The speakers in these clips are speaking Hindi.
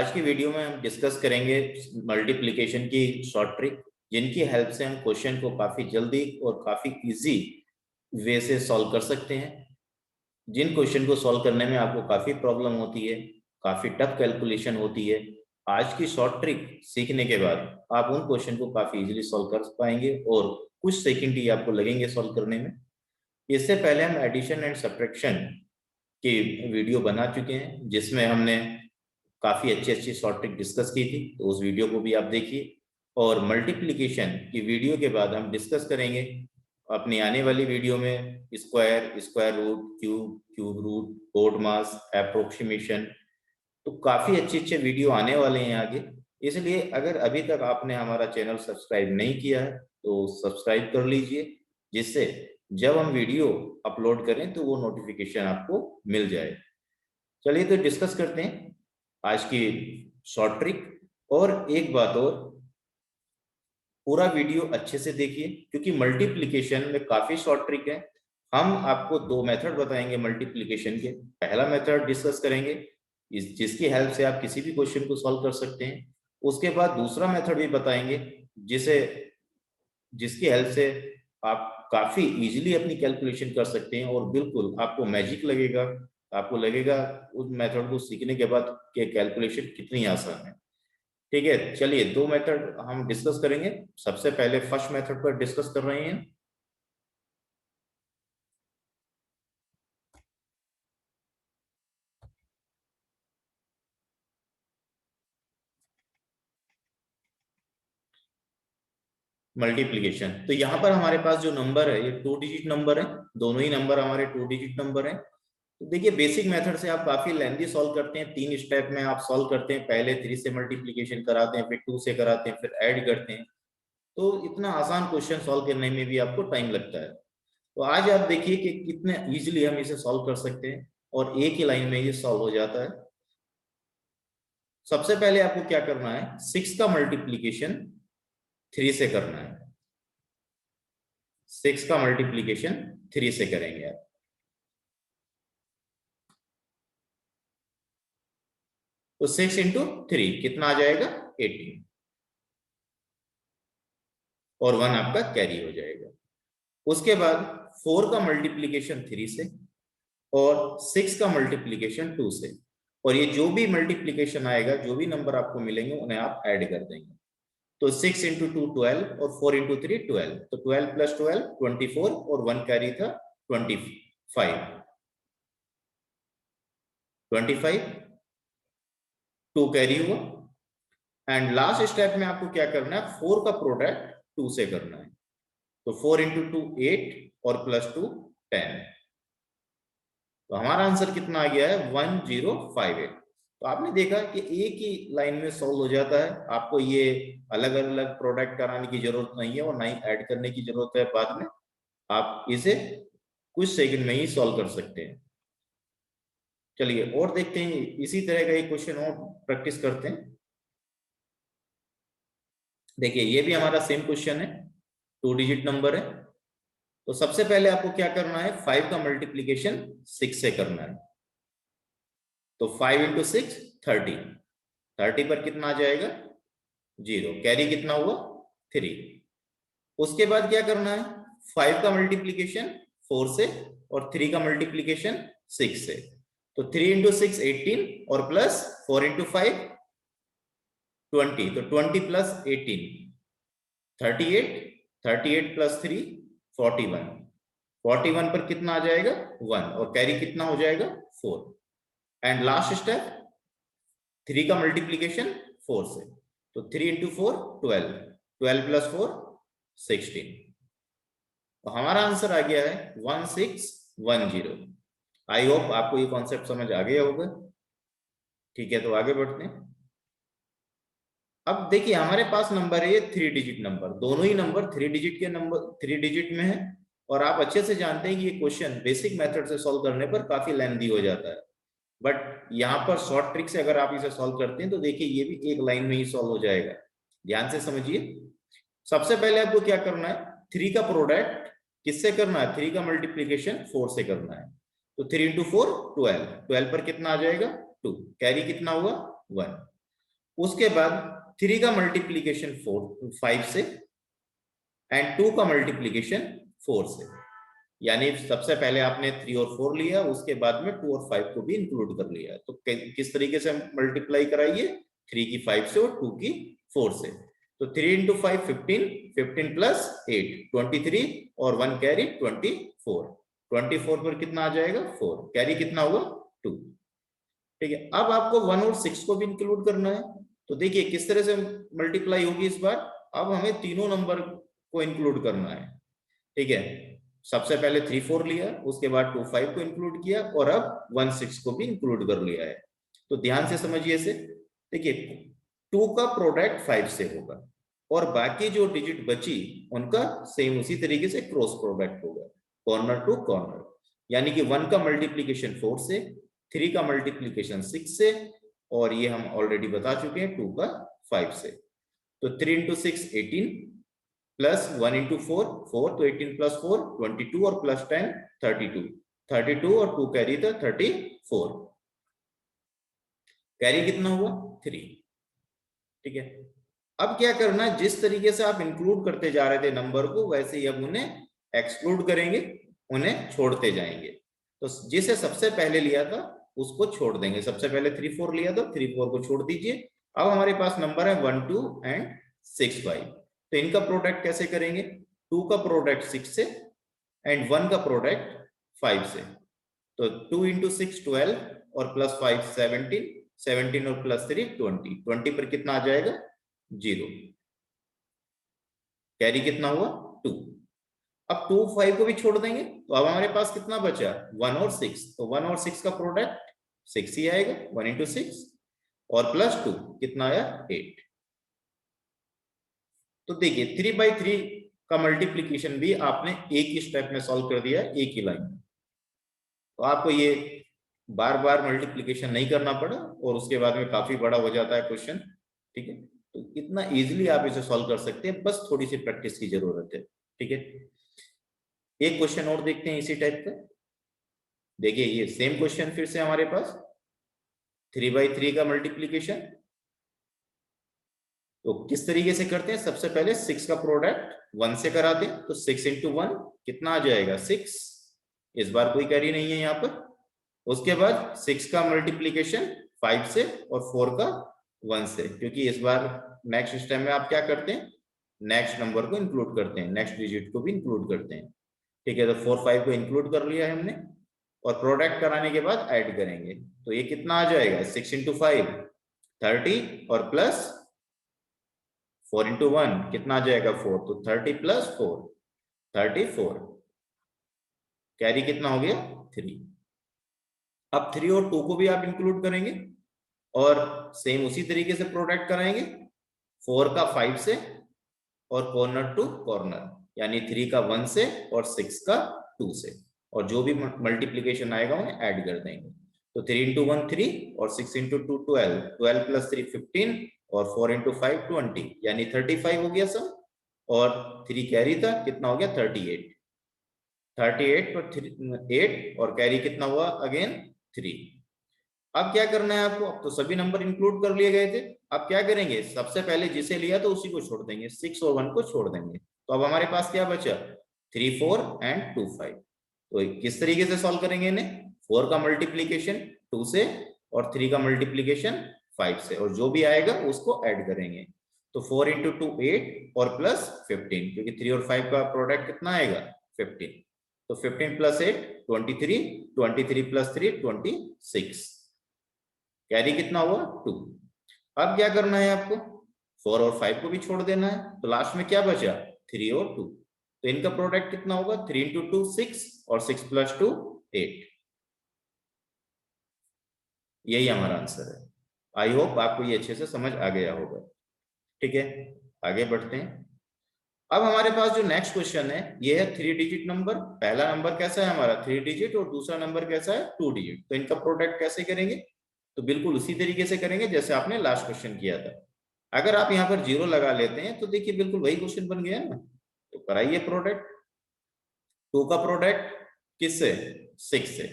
आज की वीडियो में हम डिस्कस करेंगे मल्टीप्लिकेशन की शॉर्ट ट्रिक, जिनकी हेल्प से हम क्वेश्चन को काफी जल्दी और काफी इजी वे से सॉल्व कर सकते हैं। जिन क्वेश्चन को सॉल्व करने में आपको काफी प्रॉब्लम होती है, काफी टफ कैलकुलेशन होती है, आज की शॉर्ट ट्रिक सीखने के बाद आप उन क्वेश्चन को काफी इजीली सॉल्व कर पाएंगे और कुछ सेकंड ही आपको लगेंगे सॉल्व करने में। इससे पहले हम एडिशन एंड सब्ट्रैक्शन की वीडियो बना चुके हैं, जिसमें हमने काफी अच्छी अच्छी शॉर्ट ट्रिक डिस्कस की थी, तो उस वीडियो को भी आप देखिए। और मल्टीप्लिकेशन की वीडियो के बाद हम डिस्कस करेंगे अपनी आने वाली वीडियो में square, square root, cube, cube root, कोड मास, एप्रोक्सीमेशन। तो काफी अच्छे अच्छे वीडियो आने वाले हैं आगे, इसलिए अगर अभी तक आपने हमारा चैनल सब्सक्राइब नहीं किया है तो सब्सक्राइब कर लीजिए, जिससे जब हम वीडियो अपलोड करें तो वो नोटिफिकेशन आपको मिल जाए। चलिए तो डिस्कस करते हैं आज की शॉर्ट ट्रिक। और एक बात और, पूरा वीडियो अच्छे से देखिए, क्योंकि मल्टीप्लिकेशन में काफी शॉर्ट ट्रिक है। हम आपको दो मेथड बताएंगे मल्टीप्लिकेशन के। पहला मेथड डिस्कस करेंगे जिसकी हेल्प से आप किसी भी क्वेश्चन को सॉल्व कर सकते हैं। उसके बाद दूसरा मेथड भी बताएंगे जिसे जिसकी हेल्प से आप काफी इजीली अपनी कैलकुलेशन कर सकते हैं और बिल्कुल आपको मैजिक लगेगा। आपको लगेगा उस मेथड को सीखने के बाद कि कैलकुलेशन कितनी आसान है। ठीक है, चलिए दो मेथड हम डिस्कस करेंगे। सबसे पहले फर्स्ट मेथड पर डिस्कस कर रहे हैं। मल्टीप्लिकेशन। तो यहाँ पर हमारे पास जो नंबर है ये 2 डिजिट नंबर है, दोनों ही नंबर हमारे 2 डिजिट नंबर है। तो देखिए, बेसिक मेथड से आप काफी लेंथी सॉल्व करते हैं, 3 स्टेप में आप सॉल्व करते हैं। पहले 3 से मल्टीप्लिकेशन कराते हैं, फिर 2 से कराते हैं, फिर ऐड करते हैं। तो इतना आसान क्वेश्चन सॉल्व करने में भी आपको टाइम लगता है। तो आज आप देखिए कि कितने इजीली हम इसे सॉल्व कर सकते हैं और एक ही लाइन में ये सॉल्व हो जाता है। सबसे पहले आपको क्या करना है, 6 का मल्टीप्लिकेशन 3 से करना है। 6 का मल्टीप्लिकेशन 3 से करेंगे आप। तो 6 इंटू 3 कितना आ जाएगा, 18, और 1 आपका कैरी हो जाएगा। उसके बाद 4 का मल्टीप्लिकेशन 3 से और 6 का मल्टीप्लिकेशन 2 से। और ये जो भी मल्टीप्लिकेशन आएगा, जो भी नंबर आपको मिलेंगे, उन्हें आप ऐड कर देंगे। तो 6 इंटू 2 12 और 4 इंटू 3 12। तो 12 प्लस 12 24 और 1 कैरी था 25। 25 2 कैरी हुआ। एंड लास्ट स्टेप में आपको क्या करना है, 4 का प्रोडक्ट 2 से करना है। तो 4 इंटू 2 8 और प्लस 2 10। तो हमारा आंसर कितना आ गया है, 1058। तो आपने देखा कि एक ही लाइन में सॉल्व हो जाता है। आपको ये अलग अलग प्रोडक्ट कराने की जरूरत नहीं है और ना ही ऐड करने की जरूरत है बाद में। आप इसे कुछ सेकंड में ही सॉल्व कर सकते हैं। चलिए और देखते हैं, इसी तरह का एक क्वेश्चन और प्रैक्टिस करते हैं। देखिए, ये भी हमारा सेम क्वेश्चन है, 2 डिजिट नंबर है। तो सबसे पहले आपको क्या करना है, 5 का मल्टीप्लीकेशन 6 से करना है। तो 5 इंटू 6 30। 30 पर कितना आ जाएगा, 0। कैरी कितना हुआ, 3। उसके बाद क्या करना है, 5 का मल्टीप्लीकेशन 4 से और 3 का मल्टीप्लीकेशन 6 से। तो 3 इंटू 6 18 और प्लस 4 इंटू 5 20। तो 20 प्लस 18 38। 38 प्लस 3 41। 41 पर कितना आ जाएगा, 1, और कैरी कितना हो जाएगा, 4। एंड लास्ट स्टेप, 3 का मल्टीप्लीकेशन 4 से। तो 3 इंटू 4 12। 12 प्लस 4 16। तो हमारा आंसर आ गया है 1610। आई होप आपको ये कॉन्सेप्ट समझ आ गया होगा। ठीक है, तो आगे बढ़ते हैं। अब देखिए, हमारे पास नंबर है ये 3 डिजिट नंबर, दोनों ही नंबर 3 डिजिट के नंबर 3 डिजिट में है। और आप अच्छे से जानते हैं कि ये क्वेश्चन बेसिक मेथड से सॉल्व करने पर काफी लेंथी हो जाता है, बट यहाँ पर शॉर्ट ट्रिक से अगर आप इसे सॉल्व करते हैं तो देखिए ये भी एक लाइन में ही सॉल्व हो जाएगा। ध्यान से समझिए। सबसे पहले आपको क्या करना है, 3 का प्रोडक्ट किससे करना है, 3 का मल्टीप्लीकेशन 4 से करना है। तो 3 इंटू 4 12। 12 पर कितना आ जाएगा, 2। कैरी कितना हुआ, 1। उसके बाद 3 का मल्टीप्लीकेशन 5 से एंड 2 का मल्टीप्लीकेशन 4 से। यानी सबसे पहले आपने 3 और 4 लिया, उसके बाद में 2 और 5 को भी इंक्लूड कर लिया। तो किस तरीके से मल्टीप्लाई कराइए, 3 की 5 से और 2 की 4 से। तो 3 इंटू 5 15, 15 प्लस 8 23 और 1 कैरी 24। 24 पर कितना आ जाएगा 4, कैरी कितना होगा 2। ठीक है, अब आपको 1 और 6 को भी इंक्लूड करना है। तो देखिए किस तरह से मल्टीप्लाई होगी इस बार। अब हमें तीनों नंबर को इंक्लूड करना है। ठीक है, सबसे पहले 3 4 लिया, उसके बाद 2 5 को इंक्लूड किया और अब 1 6 को भी इंक्लूड कर लिया है। तो ध्यान से समझिए इसे। देखिए 2 का प्रोडक्ट 5 से होगा और बाकी जो डिजिट बची उनका सेम उसी तरीके से क्रॉस प्रोडक्ट होगा, कॉर्नर टू कॉर्नर। यानी कि 1 का मल्टीप्लीकेशन 4 से, 3 का मल्टीप्लीकेशन 6 से, और ये हम ऑलरेडी बता चुके हैं 2 का 5 से। तो 3 इंटू 6 18 प्लस 1 इंटू 4 4, तो 18 प्लस 4 22 और प्लस 10 32। 32 और 2 कैरी था 34, कैरी कितना हुआ 3। ठीक है, अब क्या करना है, जिस तरीके से आप इंक्लूड करते जा रहे थे नंबर को, वैसे ही अब उन्हें एक्सक्लूड करेंगे, उन्हें छोड़ते जाएंगे। तो जिसे सबसे पहले लिया था उसको छोड़ देंगे। सबसे पहले 3 4 लिया था, 3 4 को छोड़ दीजिए। अब हमारे पास नंबर है 1 2 एंड 6 5। तो इनका प्रोडक्ट कैसे करेंगे, 2 का प्रोडक्ट 6 से एंड 1 का प्रोडक्ट 5 से। तो 2 इंटू 6 12 और प्लस 5 17, 17 और प्लस 3 20। 20 पर कितना आ जाएगा 0, कैरी कितना हुआ 2। अब 2 5 को भी छोड़ देंगे, तो अब हमारे पास कितना बचा 1 और 6। तो 1 और 6 का प्रोडक्ट 6 ही आएगा, 1 इंटू 6 और प्लस 2 कितना आया 8। तो देखिए 3 बाई 3 का मल्टीप्लीकेशन भी आपने एक ही स्टेप में सॉल्व कर दिया, एक ही लाइन में। तो आपको ये बार बार मल्टीप्लीकेशन नहीं करना पड़ा और उसके बाद में काफी बड़ा हो जाता है क्वेश्चन। ठीक है, तो इतना इजीली आप इसे सॉल्व कर सकते हैं, बस थोड़ी सी प्रैक्टिस की जरूरत है। ठीक है, एक क्वेश्चन और देखते हैं इसी टाइप का। देखिए ये सेम क्वेश्चन फिर से हमारे पास 3 बाई 3 का मल्टीप्लीकेशन। तो किस तरीके से करते हैं, सबसे पहले 6 का प्रोडक्ट 1 से कराते हैं। तो 6 इंटू 1 कितना आ जाएगा 6, इस बार कोई कैरी नहीं है यहाँ पर। उसके बाद 6 का मल्टीप्लीकेशन 5 से और 4 का 1 से, क्योंकि इस बार नेक्स्ट स्टेप में आप क्या करते हैं, नेक्स्ट नंबर को इंक्लूड करते हैं, नेक्स्ट डिजिट को भी इंक्लूड करते हैं। ठीक है, तो 4 5 को इंक्लूड कर लिया है हमने और प्रोडक्ट कराने के बाद ऐड करेंगे। तो ये कितना आ जाएगा 6 इंटू 5 30 और प्लस 4 इंटू 1 कितना आ जाएगा 4। तो 30 प्लस 4 34, कैरी कितना हो गया 3। अब 3 और 2 को भी आप इंक्लूड करेंगे और सेम उसी तरीके से प्रोडक्ट कराएंगे, 4 का 5 से और कॉर्नर टू कॉर्नर, यानी 3 का 1 से और 6 का 2 से, और जो भी मल्टीप्लीकेशन आएगा उन्हें ऐड कर देंगे। तो 3 इंटू 1 3 और 6 इंटू 2 12, 12 प्लस 3 15 और 4 इंटू 5 20, यानी 35 हो गया सम। और 3 कैरी था, कितना हो गया 38। 38 पर 8 और कैरी कितना हुआ अगेन 3। अब क्या करना है आपको, अब तो सभी नंबर इंक्लूड कर लिए गए थे। अब क्या करेंगे, सबसे पहले जिसे लिया तो उसी को छोड़ देंगे, 6 और 1 को छोड़ देंगे। तो अब हमारे पास क्या बचा 3 4 एंड 2 5। तो किस तरीके से सॉल्व करेंगे इन्हें, 4 का मल्टीप्लीकेशन 2 से और 3 का मल्टीप्लीकेशन 5 से, और जो भी आएगा उसको ऐड करेंगे। तो 4 इंटू 2 8 और प्लस 15, क्योंकि 3 और 5 का प्रोडक्ट कितना आएगा 15। तो 15 प्लस 8 23, 23 प्लस 3 26, कैरी कितना हुआ 2। अब क्या करना है आपको, 4 और 5 को भी छोड़ देना है। तो लास्ट में क्या बचा 3 और 2। तो इनका प्रोडक्ट कितना होगा 3 इंटू 2 6 और 6 प्लस 2 8। यही हमारा आंसर है। आई होप आपको ये अच्छे से समझ आ गया होगा। ठीक है, आगे बढ़ते हैं। अब हमारे पास जो नेक्स्ट क्वेश्चन है ये है 3 डिजिट नंबर। पहला नंबर कैसा है हमारा 3 डिजिट और दूसरा नंबर कैसा है 2 डिजिट। तो इनका प्रोडक्ट कैसे करेंगे, तो बिल्कुल उसी तरीके से करेंगे जैसे आपने लास्ट क्वेश्चन किया था। अगर आप यहाँ पर 0 लगा लेते हैं तो देखिए बिल्कुल वही क्वेश्चन बन गया ना। तो कराइए प्रोडक्ट, 2 का प्रोडक्ट किससे 6 से।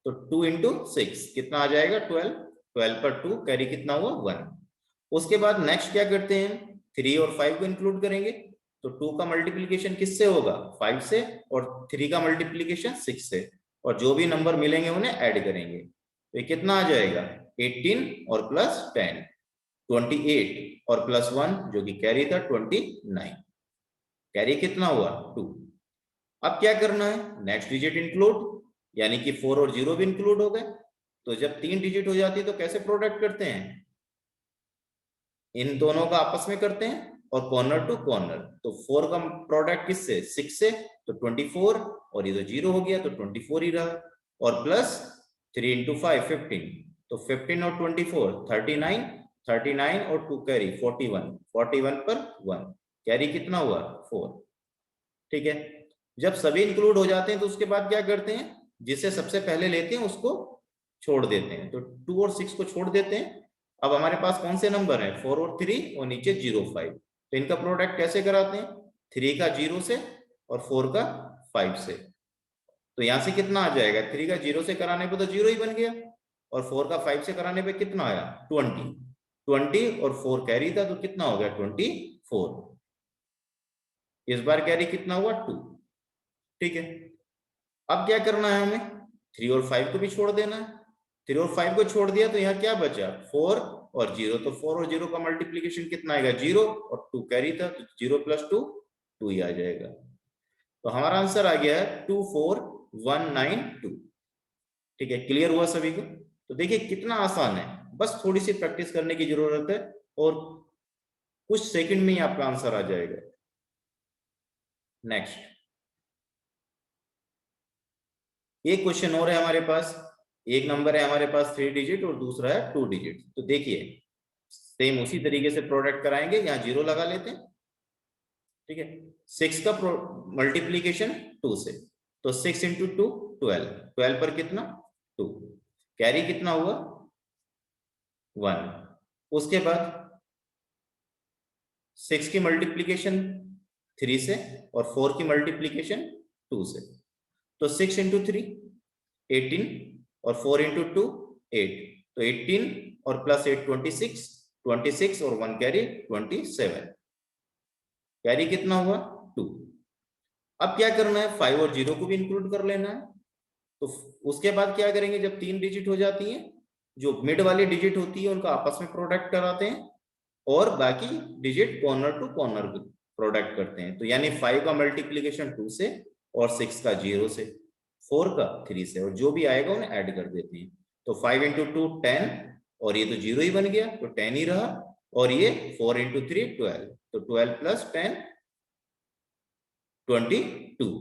तो 2 इंटू 6 कितना आ जाएगा 12, 12 पर 2 कैरी कितना हुआ 1। उसके बाद नेक्स्ट क्या करते हैं, 3 और 5 को इंक्लूड करेंगे, तो 2 का मल्टीप्लीकेशन किससे होगा, 5 से, और 3 का मल्टीप्लीकेशन 6 से, और जो भी नंबर मिलेंगे उन्हें ऐड करेंगे। तो ये कितना आ जाएगा, 18 और प्लस 10, 28, और प्लस 1 जो कि कैरी था 29, कैरी कितना हुआ 2। अब क्या करना है, नेक्स्ट डिजिट इंक्लूड, यानी कि 4 और 0 भी इंक्लूड हो गए। तो जब 3 डिजिट हो जाती है तो कैसे प्रोडक्ट करते हैं, इन दोनों का आपस में करते हैं और कॉर्नर टू कॉर्नर। तो 4 का प्रोडक्ट किससे, 6 से, तो 24, और ये तो 0 हो गया तो 24 ही रहा, और प्लस 3 इंटू 5 15, तो 15 और 24 39, 39 और 2 कैरी 41, 41 पर 1, कैरी कितना हुआ 4। ठीक है, जब सभी इंक्लूड हो जाते हैं तो उसके बाद क्या करते हैं, जिसे सबसे पहले लेते हैं उसको छोड़ देते हैं, तो 2 और 6 को छोड़ देते हैं। अब हमारे पास कौन से नंबर है, 4 और 3, और नीचे 0 5, तो इनका प्रोडक्ट कैसे कराते हैं, 3 का 0 से और 4 का 5 से। तो यहां से कितना आ जाएगा, 3 का 0 से कराने पे तो 0 ही बन गया, और 4 का 5 से कराने पे कितना आया 20, 20 और 4 कैरी था तो कितना हो गया 24। इस बार कैरी कितना हुआ 2। ठीक है, अब क्या करना है हमें, 3 और 5 को भी छोड़ देना है। 3 और 5 को छोड़ दिया तो यहाँ क्या बचा 4 और 0, तो 4 और 0 का मल्टीप्लीकेशन कितना आएगा 0, और 2 कैरी था तो 0 प्लस 2 2 ही आ जाएगा। तो हमारा आंसर आ गया है 24192। ठीक है, क्लियर हुआ सभी को। तो देखिए कितना आसान है, बस थोड़ी सी प्रैक्टिस करने की जरूरत है और कुछ सेकंड में ही आपका आंसर आ जाएगा। नेक्स्ट एक क्वेश्चन और है हमारे पास, एक नंबर है हमारे पास 3 डिजिट और दूसरा है 2 डिजिट। तो देखिए सेम उसी तरीके से प्रोडक्ट कराएंगे, यहाँ 0 लगा लेते हैं। ठीक है, 6 का मल्टीप्लीकेशन 2 से, तो 6 इंटू 2 12, 12 पर कितना 2, कैरी कितना हुआ 1। उसके बाद 6 की मल्टीप्लीकेशन 3 से और 4 की मल्टीप्लीकेशन 2 से, तो 6 इंटू 3 18, और 4 इंटू 2 8, तो 18 और प्लस 8 26, 26 और 1 कैरी 27, कैरी कितना हुआ 2। अब क्या करना है, 5 और 0 को भी इंक्लूड कर लेना है। तो उसके बाद क्या करेंगे, जब 3 डिजिट हो जाती हैं, जो मिड वाली डिजिट होती है उनका आपस में प्रोडक्ट कराते हैं, और बाकी digit corner to corner product करते हैं। तो यानी 5 का मल्टीप्लीकेशन 2 से, और 6 का 0 से, 4 का 3 से, और जो भी आएगा उन्हें ऐड कर देते हैं। तो 5 इंटू 2 10, और ये तो 0 ही बन गया तो 10 ही रहा, और ये 4 इंटू 3 12, तो 12 प्लस 10 22,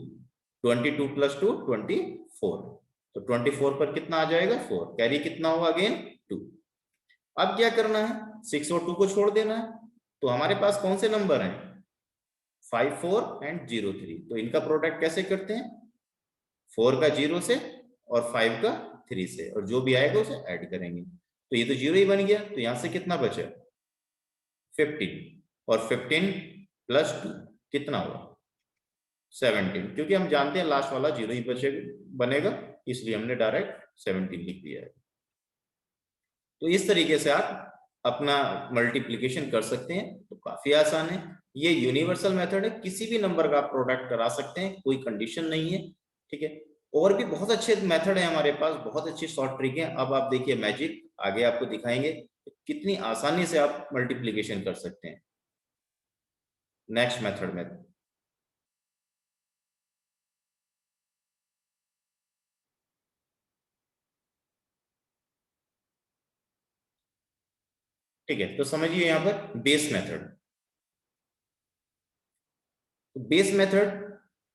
22 प्लस 2 24, तो 24 पर कितना आ जाएगा 4, कैरी कितना होगा अगेन 2। अब क्या करना है, 6 और 2 को छोड़ देना है। तो हमारे पास कौन से नंबर हैं, 5 4 एंड 0 3, तो इनका प्रोडक्ट कैसे करते हैं, 4 का 0 से और 5 का 3 से, और जो भी आएगा उसे ऐड करेंगे। तो ये तो 0 ही बन गया, तो यहां से कितना बचा 15, और 15 प्लस 2 कितना हुआ 17, क्योंकि हम जानते हैं लास्ट वाला 0 ही बनेगा, इसलिए हमने डायरेक्ट 17 लिख दिया है। तो इस तरीके से आप अपना मल्टीप्लिकेशन कर सकते हैं, तो काफी आसान है। ये यूनिवर्सल मेथड है, किसी भी नंबर का आप प्रोडक्ट करा सकते हैं, कोई कंडीशन नहीं है। ठीक है, और भी बहुत अच्छे मेथड है हमारे पास, बहुत अच्छी शॉर्ट ट्रिक है। अब आप देखिए मैजिक आगे आपको दिखाएंगे कितनी आसानी से आप मल्टीप्लिकेशन कर सकते हैं नेक्स्ट मेथड में। ठीक है, तो समझिए यहाँ पर base method. Base method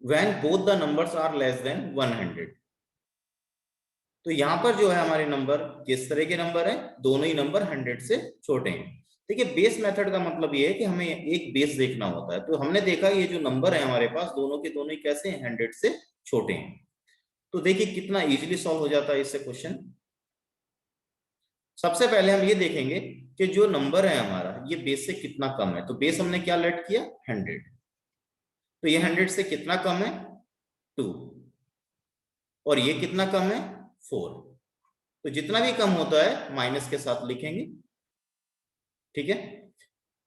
when both the numbers are less than 100। तो यहां पर जो है हमारे नंबर किस तरह के नंबर है, दोनों ही नंबर 100 से छोटे हैं। देखिए बेस मेथड का मतलब ये है कि हमें एक बेस देखना होता है। तो हमने देखा ये जो नंबर है हमारे पास दोनों के दोनों ही कैसे हैं, 100 से छोटे हैं। तो देखिए कितना इजीली सॉल्व हो जाता है इससे क्वेश्चन। सबसे पहले हम ये देखेंगे कि जो नंबर है हमारा ये बेस से कितना कम है। तो बेस हमने क्या लेट किया 100, तो ये 100 से कितना कम है 2, और ये कितना कम है 4। तो जितना भी कम होता है माइनस के साथ लिखेंगे। ठीक है।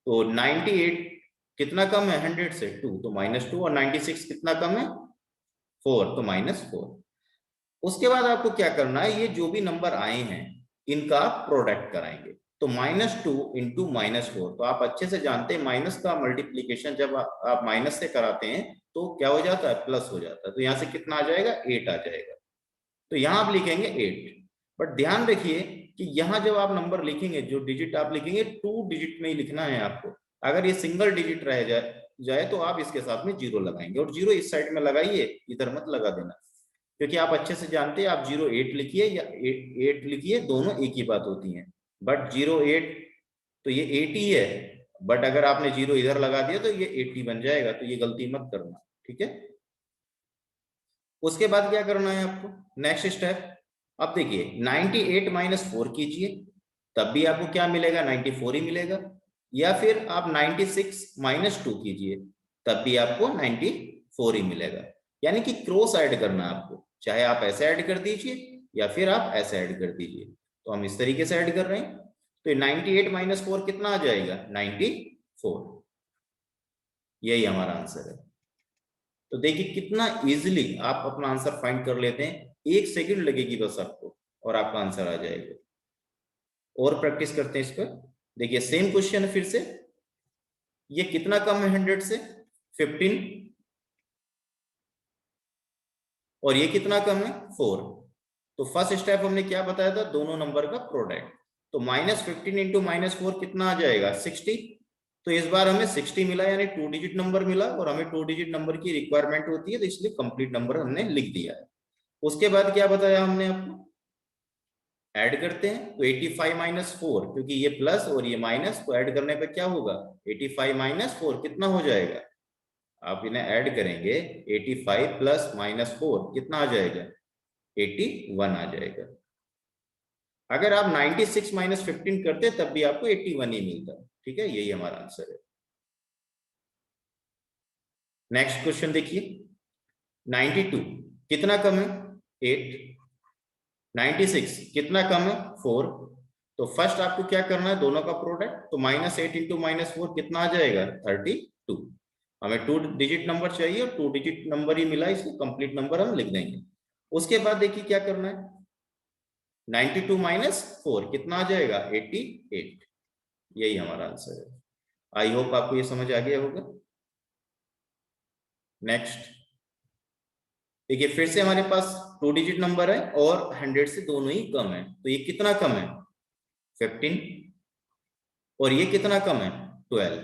तो 98 कितना कम है 100 से? 2, तो -2, और 96 कितना कम है? 4, तो -4। उसके बाद आपको क्या करना है, ये जो भी नंबर आए हैं इनका आप प्रोडक्ट कराएंगे। तो -2 इंटू -4, तो आप अच्छे से जानते हैं माइनस का मल्टीप्लीकेशन जब आप माइनस से कराते हैं तो क्या हो जाता है, प्लस हो जाता है। तो यहाँ से कितना आ जाएगा, 8 आ जाएगा। तो यहाँ आप लिखेंगे 8। बट ध्यान रखिए कि यहाँ जब आप नंबर लिखेंगे, जो डिजिट आप लिखेंगे 2 डिजिट में ही लिखना है आपको। अगर ये सिंगल डिजिट रह जाए तो आप इसके साथ में 0 लगाएंगे, और 0 इस साइड में लगाइए, इधर मत लगा देना, क्योंकि आप अच्छे से जानते हैं आप 08 लिखिए या 8 लिखिए, दोनों एक ही बात होती है। बट 08 तो ये 80 है, बट अगर आपने 0 इधर लगा दिया तो ये 80 बन जाएगा, तो ये गलती मत करना, ठीक है। उसके बाद क्या करना है आपको, नेक्स्ट स्टेप। अब देखिए 98 -4 कीजिए, तब भी आपको क्या मिलेगा, 94 ही मिलेगा। या फिर आप 96 -2 कीजिए, तब भी आपको 94 ही मिलेगा। यानी कि क्रॉस ऐड करना है आपको, चाहे आप ऐसे ऐड कर दीजिए या फिर आप ऐसे ऐड कर दीजिए। तो हम इस तरीके से ऐड कर रहे हैं। तो 98 -4 कितना आ जाएगा, 94। यही हमारा आंसर है। तो देखिए कितना इजीली आप अपना आंसर फाइंड कर लेते हैं, 1 सेकंड लगेगी बस आपको और आपका आंसर आ जाएगा। और प्रैक्टिस करते हैं इस पर। देखिए सेम क्वेश्चन है फिर से। ये कितना कम है 100 से, 15। और ये कितना कम है, 4। तो फर्स्ट स्टेप हमने क्या बताया था, दोनों नंबर का प्रोडक्ट। तो -15 इंटू -4 कितना आ जाएगा, 60। तो इस बार हमें 60 मिला, यानी 2 डिजिट नंबर मिला, और हमें 2 डिजिट नंबर की रिक्वायरमेंट होती है, तो इसलिए कंप्लीट नंबर हमने लिख दिया है। उसके बाद क्या बताया हमने आपको, ऐड करते हैं। तो 85 -4, क्योंकि ये प्लस और ये माइनस, तो ऐड करने पे क्या होगा, 85 -4 कितना हो जाएगा, आप इन्हें ऐड करेंगे, 85 प्लस -4 कितना आ जाएगा, 81 आ जाएगा। अगर आप 96 -15 करते तब भी आपको 81 ही मिलता। ठीक है, यही हमारा आंसर है। नेक्स्ट क्वेश्चन देखिए, 92 कितना कम है, 8। 96 कितना कम है, 4। तो फर्स्ट आपको क्या करना है, दोनों का प्रोडक्ट। तो -8 इंटू -4 कितना आ जाएगा, 32। हमें 2 डिजिट नंबर चाहिए, और 2 डिजिट नंबर ही मिला, इसलिए कंप्लीट नंबर हम लिख देंगे। उसके बाद देखिए क्या करना है, 92 -4 कितना आ जाएगा, 88। यही हमारा आंसर है। आई होप आपको ये समझ आ गया होगा। नेक्स्ट देखिए, फिर से हमारे पास 2 डिजिट नंबर है और 100 से दोनों ही कम है। तो ये कितना कम है, 15। और ये कितना कम है, 12।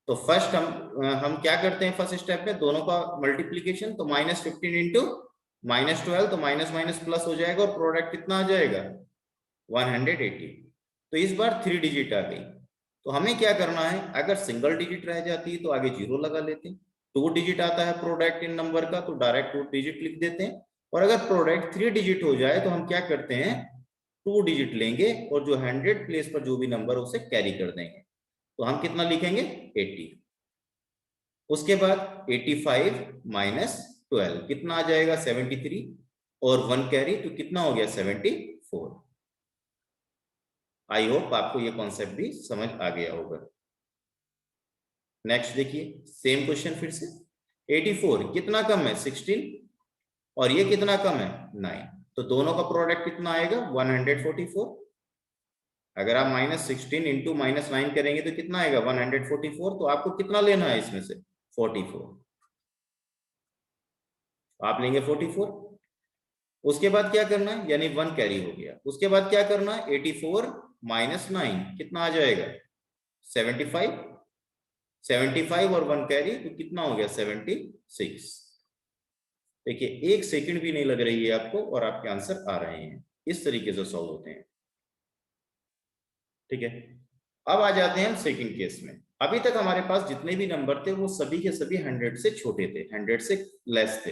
तो फर्स्ट हम क्या करते हैं, फर्स्ट स्टेप में दोनों का मल्टीप्लीकेशन। तो -15 इंटू -12, तो माइनस माइनस प्लस हो जाएगा, और प्रोडक्ट कितना आ जाएगा, 180। तो इस बार 3 डिजिट आ गई। तो हमें क्या करना है, अगर सिंगल डिजिट रह जाती है तो आगे 0 लगा लेते हैं। 2 डिजिट आता है प्रोडक्ट इन नंबर का, तो डायरेक्ट 2 डिजिट लिख देते हैं। और अगर प्रोडक्ट 3 डिजिट हो जाए तो हम क्या करते हैं, 2 डिजिट लेंगे, और जो 100 प्लेस पर जो भी नंबर उसे कैरी कर देंगे। तो हम कितना लिखेंगे, 80। उसके बाद 85 -12 कितना आ जाएगा, 73। और 1 कैरी, तो कितना हो गया, 74। आई होप आपको ये कॉन्सेप्ट भी समझ आ गया होगा। नेक्स्ट देखिए, सेम क्वेश्चन फिर से। 84 कितना कम है, 16। और ये कितना कम है, 9। तो दोनों का प्रोडक्ट कितना आएगा, 144। अगर आप -16 इंटू -9 करेंगे तो कितना आएगा, 144। तो आपको कितना लेना है इसमें से, 44। आप लेंगे 44। उसके बाद क्या करना है, यानी 1 कैरी हो गया। उसके बाद क्या करना है, 84 -9 कितना आ जाएगा, 75। 75 और 1 कैरी, तो कितना हो गया, 76। देखिए 1 सेकंड भी नहीं लग रही है आपको, और आपके आंसर आ रहे हैं। इस तरीके से सॉल्व होते हैं। ठीक है, अब आ जाते हैं हम सेकंड केस में। अभी तक हमारे पास जितने भी नंबर थे वो सभी के सभी 100 से छोटे थे, 100 से लेस थे।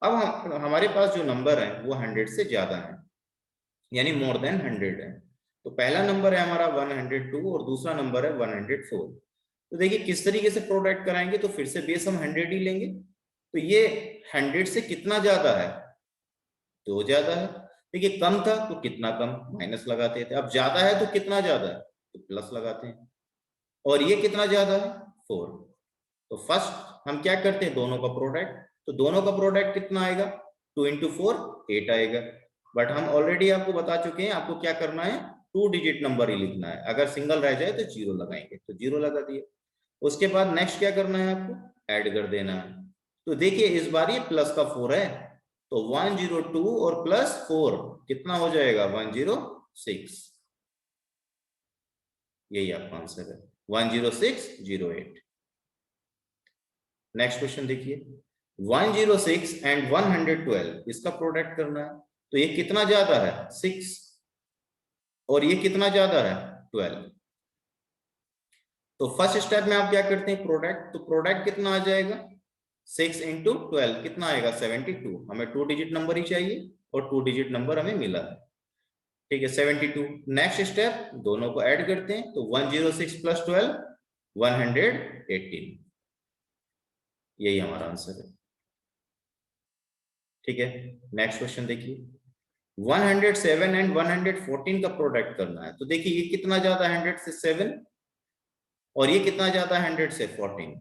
अब हमारे पास जो नंबर है वो 100 से ज्यादा है, यानी मोर देन 100 है। तो पहला नंबर है हमारा 102, और दूसरा नंबर है 104। तो देखिए किस तरीके से प्रोडक्ट कराएंगे, तो फिर से बेस हम 100 ही लेंगे। तो ये 100 से कितना ज्यादा है, 2 ज्यादा है। देखिए कम था तो कितना कम, माइनस लगाते थे। अब ज्यादा है तो कितना ज्यादा है, तो प्लस लगाते हैं। और ये कितना ज्यादा है 4। तो फर्स्ट हम क्या करते हैं, दोनों का प्रोडक्ट। तो दोनों का प्रोडक्ट कितना आएगा, 2 × 4 8 आएगा। बट हम ऑलरेडी आपको बता चुके हैं आपको क्या करना है, 2 डिजिट नंबर ही लिखना है। अगर सिंगल रह जाए तो 0 लगाएंगे, तो 0 लगा दिए। उसके बाद नेक्स्ट क्या करना है, आपको ऐड कर देना है। तो देखिए इस बार ये प्लस का 4 है, तो 102 और प्लस 4 कितना हो जाएगा 106। यही आपका आंसर है 10608। नेक्स्ट क्वेश्चन देखिए, 106 एंड 112 इसका प्रोडक्ट करना है। तो ये कितना ज्यादा है 6 और ये कितना ज्यादा है 12। तो फर्स्ट स्टेप में आप क्या करते हैं, प्रोडक्ट। तो प्रोडक्ट कितना आ जाएगा, 6 × 12 कितना आएगा 72। हमें 2 डिजिट नंबर ही चाहिए और 2 डिजिट नंबर हमें मिला है, ठीक है 72। नेक्स्ट स्टेप, दोनों को ऐड करते हैं। तो 106 + 12 118। यही हमारा आंसर है, ठीक है। नेक्स्ट क्वेश्चन देखिए, 107 एंड 114 का प्रोडक्ट करना है। तो देखिए ये कितना ज्यादा 100 से 7 और ये कितना ज्यादा 100 से 14।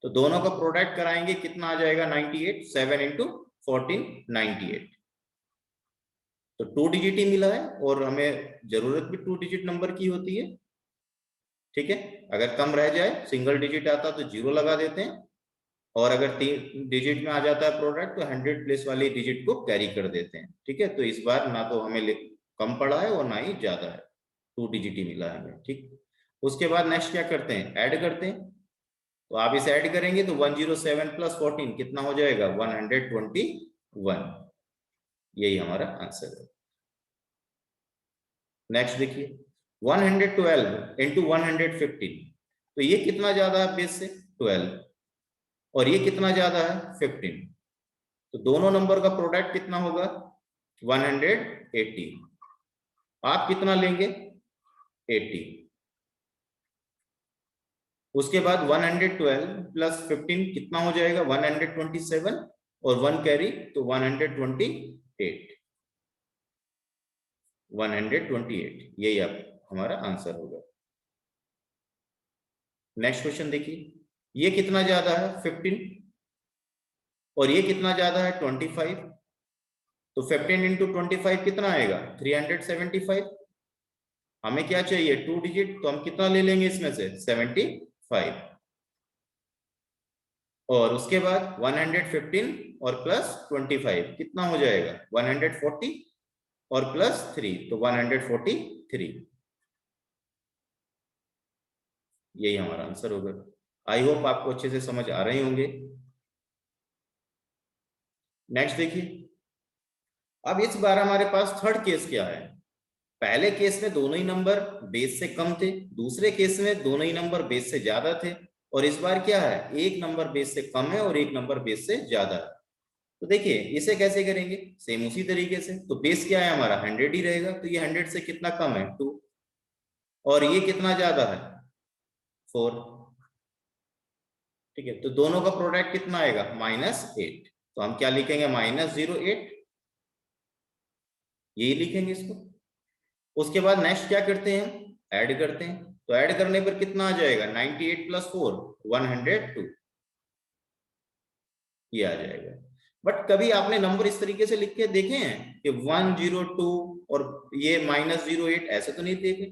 तो दोनों का प्रोडक्ट कराएंगे, कितना आ जाएगा 98। 7 × 14 98। तो 2 डिजिट ही मिला है और हमें जरूरत भी 2 डिजिट नंबर की होती है, ठीक है। अगर कम रह जाए, सिंगल डिजिट आता तो 0 लगा देते हैं, और अगर 3 डिजिट में आ जाता है प्रोडक्ट तो 100 प्लेस वाली डिजिट को कैरी कर देते हैं, ठीक है। तो इस बार ना तो हमें कम पड़ा है और ना ही ज्यादा है, 2 डिजिट ही मिला है हमें, ठीक। उसके बाद नेक्स्ट क्या करते हैं, ऐड करते हैं। तो आप इसे ऐड करेंगे तो 107 + 14 कितना हो जाएगा 121। यही हमारा आंसर है। नेक्स्ट देखिए, 112 × 115। तो ये कितना ज्यादा है बेस से 12 और ये कितना ज्यादा है 15। तो दोनों नंबर का प्रोडक्ट कितना होगा 180। आप कितना लेंगे 80। उसके बाद 112 + 15 कितना हो जाएगा 127 और 1 कैरी तो 128। 128 यही आप हमारा आंसर होगा। नेक्स्ट क्वेश्चन देखिए, ये कितना ज्यादा है 15 और ये कितना ज्यादा है 25। तो 15 × 25 कितना आएगा 375। हमें क्या चाहिए 2 डिजिट, तो हम कितना ले लेंगे इसमें से 75। और उसके बाद 115 और प्लस 25 कितना हो जाएगा 140 और प्लस 3 तो 143। यही हमारा आंसर होगा। आई होप आपको अच्छे से समझ आ रहे होंगे। नेक्स्ट देखिए, अब इस बार हमारे पास थर्ड केस क्या है। पहले केस में दोनों ही नंबर बेस से कम थे, दूसरे केस में दोनों ही नंबर बेस से ज्यादा थे, और इस बार क्या है एक नंबर बेस से कम है और एक नंबर बेस से ज्यादा है। तो देखिए इसे कैसे करेंगे, सेम उसी तरीके से। तो बेस क्या है हमारा 100 ही रहेगा, तो ये 100 से कितना कम है 2 और ये कितना ज्यादा है 4, ठीक है। तो दोनों का प्रोडक्ट कितना आएगा -8। तो हम क्या लिखेंगे -08, यही लिखेंगे इसको। उसके बाद नेक्स्ट क्या करते हैं, ऐड करते हैं। तो ऐड करने पर कितना आ जाएगा 98 + 4 102, ये आ जाएगा। बट कभी आपने नंबर इस तरीके से लिख के देखे हैं कि 102 और ये -08, ऐसे तो नहीं देखे।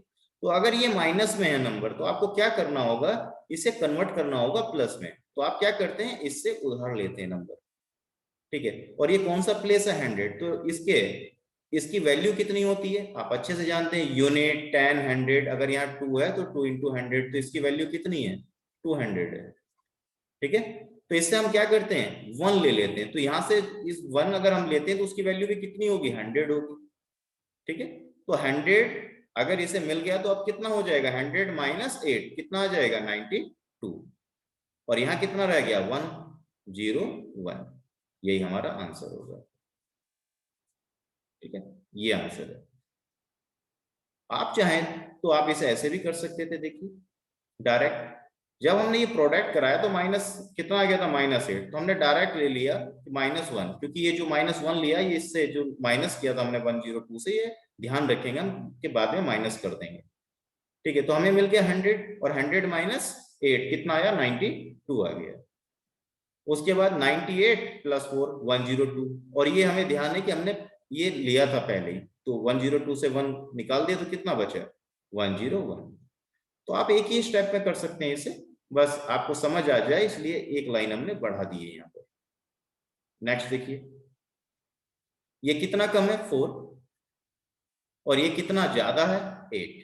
तो अगर ये माइनस में है नंबर तो आपको क्या करना होगा, इसे कन्वर्ट करना होगा प्लस में। तो आप क्या करते हैं, इससे उधार लेते हैं नंबर, ठीक है। और ये कौन सा प्लेस है 100, तो इसकी वैल्यू कितनी होती है आप अच्छे से जानते हैं, यूनिट 10 100। अगर यहाँ 2 है तो 2 × 100, तो इसकी वैल्यू कितनी है 200 है, ठीक है। तो इससे हम क्या करते हैं 1 ले लेते हैं। तो यहां से इस 1 अगर हम लेते हैं तो उसकी वैल्यू भी कितनी होगी 100 होगी, ठीक है। तो 100 अगर इसे मिल गया तो अब कितना हो जाएगा 100 - 8 कितना आ जाएगा 92, और यहाँ कितना रह गया 101। यही हमारा आंसर होगा, ठीक है। ये आंसर है। आप चाहें तो आप इसे ऐसे भी कर सकते थे, देखिए डायरेक्ट। जब हमने ये प्रोडक्ट कराया तो माइनस कितना आ गया था -8, तो हमने डायरेक्ट ले लिया -1, क्योंकि ये जो -1 लिया ये इससे जो माइनस किया था हमने 102 से, ये ध्यान रखेंगे हम कि बाद में माइनस कर देंगे। ठीक है, तो हमें मिल गया 100 और 100 माइनस 8 कितना आया, 92 आ गया। उसके बाद 98 प्लस 4 102, और ये हमें ध्यान है कि हमने ये लिया था पहले ही, तो 102 से 1 निकाल दिया तो कितना बचा, 101। तो आप एक ही स्टेप में कर सकते हैं इसे, बस आपको समझ आ जाए इसलिए एक लाइन हमने बढ़ा दी है यहाँ पर। नेक्स्ट देखिए, ये कितना कम है, 4, और ये कितना ज्यादा है, 8।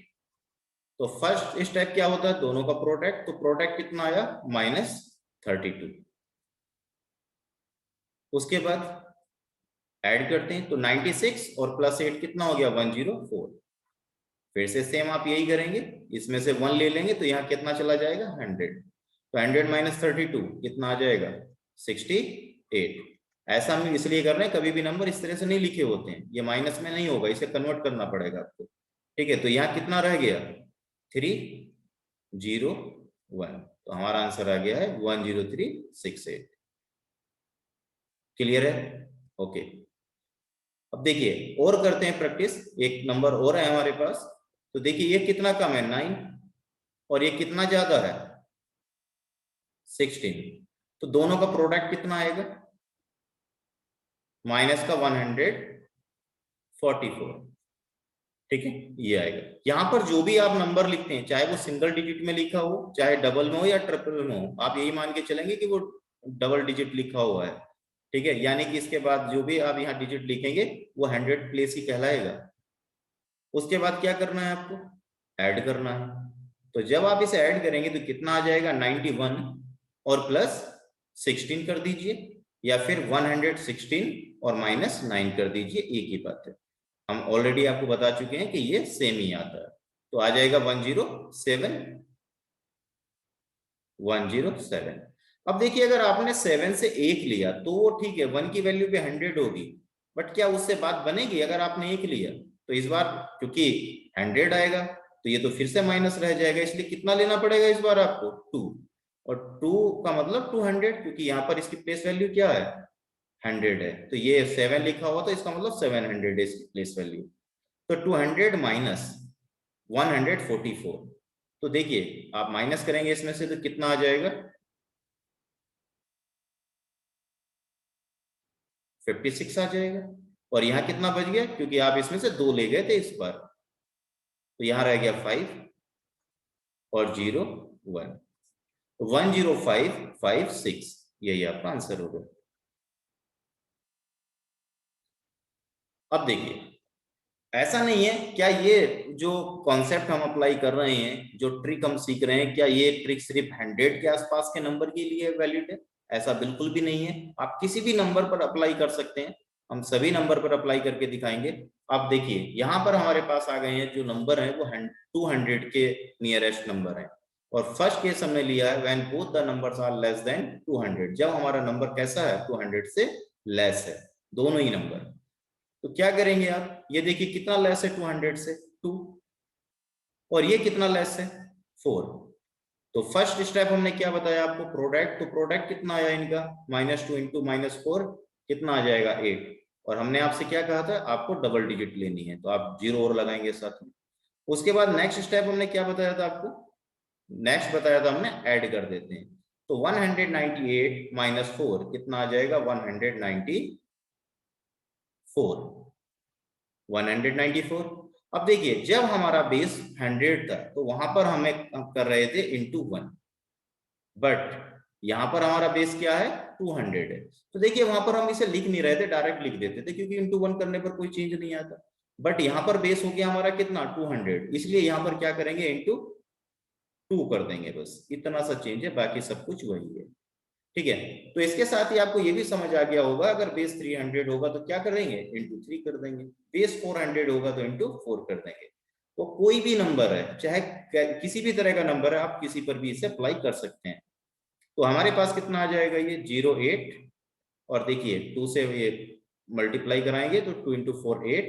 तो फर्स्ट स्टेप क्या होता है, दोनों का प्रोडक्ट, तो प्रोडक्ट कितना आया, -32। उसके बाद ऐड करते हैं, तो 96 और प्लस 8 कितना हो गया, 104। फिर से सेम आप यही करेंगे, इसमें से 1 ले लेंगे तो यहाँ कितना चला जाएगा, 100। तो 100 माइनस 32 कितना आ जाएगा, 68। ऐसा हम इसलिए कर रहे हैं, कभी भी नंबर इस तरह से नहीं लिखे होते हैं, ये माइनस में नहीं होगा, इसे कन्वर्ट करना पड़ेगा आपको। ठीक है, तो यहाँ कितना रह गया, 301। तो हमारा आंसर आ गया है 10368। क्लियर है, ओके। अब देखिए और करते हैं प्रैक्टिस, एक नंबर और है हमारे पास। तो देखिए ये कितना कम है, 9, और ये कितना ज्यादा है, 16। तो दोनों का प्रोडक्ट कितना आएगा, माइनस का 144। ठीक है, ये आएगा। यहां पर जो भी आप नंबर लिखते हैं, चाहे वो सिंगल डिजिट में लिखा हो, चाहे डबल में हो या ट्रिपल में हो, आप यही मान के चलेंगे कि वो डबल डिजिट लिखा हुआ है। ठीक है, यानी कि इसके बाद जो भी आप यहाँ डिजिट लिखेंगे वो 100 प्लेस ही कहलाएगा। उसके बाद क्या करना है आपको, ऐड करना है। तो जब आप इसे ऐड करेंगे तो कितना आ जाएगा, 91 और प्लस 16 कर दीजिए, या फिर 116 और माइनस 9 कर दीजिए, एक ही बात है। हम ऑलरेडी आपको बता चुके हैं कि ये सेम ही आता है। तो आ जाएगा 107। अब देखिए अगर आपने 7 से 1 लिया तो वो ठीक है, 1 की वैल्यू पे 100 होगी, बट क्या उससे बात बनेगी अगर आपने 1 लिया? तो इस बार क्योंकि 100 आएगा तो ये तो फिर से माइनस रह जाएगा, इसलिए कितना लेना पड़ेगा इस बार आपको, 2। और 2 का मतलब 200, क्योंकि यहाँ पर इसकी प्लेस वैल्यू क्या है, 100 है। तो ये 7 लिखा हुआ तो इसका मतलब 700 है इसकी प्लेस वैल्यू। तो 200 माइनस 144। तो देखिए आप माइनस करेंगे इसमें से तो कितना आ जाएगा, 56 आ जाएगा। और यहाँ कितना बच गया, क्योंकि आप इसमें से 2 ले गए थे इस बार, तो यहाँ रह गया 5 और 0 1, 10556, यही आपका आंसर होगा। अब देखिए ऐसा नहीं है, क्या ये जो कॉन्सेप्ट हम अप्लाई कर रहे हैं, जो ट्रिक हम सीख रहे हैं, क्या ये ट्रिक सिर्फ 100 के आसपास के नंबर के लिए वैलिड है? ऐसा बिल्कुल भी नहीं है, आप किसी भी नंबर पर अप्लाई कर सकते हैं। हम सभी नंबर पर अप्लाई करके दिखाएंगे। आप देखिए यहाँ पर हमारे पास आ गए हैं जो नंबर है वो 200 के नियरेस्ट नंबर है, और फर्स्ट केस हमने लिया है when both the numbers are less than 200, जब हमारा नंबर कैसा है, 200 से लेस है, दोनों ही नंबर। तो क्या करेंगे आप, ये देखिए कितना लेस है 200 से, 2, और ये कितना लेस है, 4। तो फर्स्ट स्टेप हमने क्या बताया आपको, प्रोडक्ट। तो प्रोडक्ट कितना आया इनका, -2 इंटू -4 कितना आ जाएगा, 8। और हमने आपसे क्या कहा था, आपको डबल डिजिट लेनी है, तो आप 0 और लगाएंगे साथ में। उसके बाद नेक्स्ट स्टेप हमने क्या बताया था आपको, नेक्स्ट बताया था हमने ऐड कर देते हैं। तो 198 माइनस 4 कितना आ जाएगा, 194। अब देखिए जब हमारा बेस 100 था तो वहां पर हमें कर रहे थे इंटू 1, बट यहां पर हमारा बेस क्या है, 200 है। तो देखिए वहां पर हम इसे लिख नहीं रहे थे, डायरेक्ट लिख देते थे, क्योंकि इंटू 1 करने पर कोई चेंज नहीं आता। बट यहाँ पर बेस हो गया हमारा कितना, 200, इसलिए यहाँ पर क्या करेंगे, इंटू 2 कर देंगे, बस इतना सा चेंज है, बाकी सब कुछ वही है। ठीक है, तो इसके साथ ही आपको ये भी समझ आ गया होगा, अगर बेस 300 होगा तो क्या करेंगे, इंटू 3 कर देंगे। बेस 400 होगा तो इंटू 4 कर देंगे। तो कोई भी नंबर है, चाहे किसी भी तरह का नंबर है, आप किसी पर भी इसे अप्लाई कर सकते हैं। तो हमारे पास कितना आ जाएगा, ये 08, और देखिए 2 से ये मल्टीप्लाई कराएंगे तो 2 इंटू 4 8,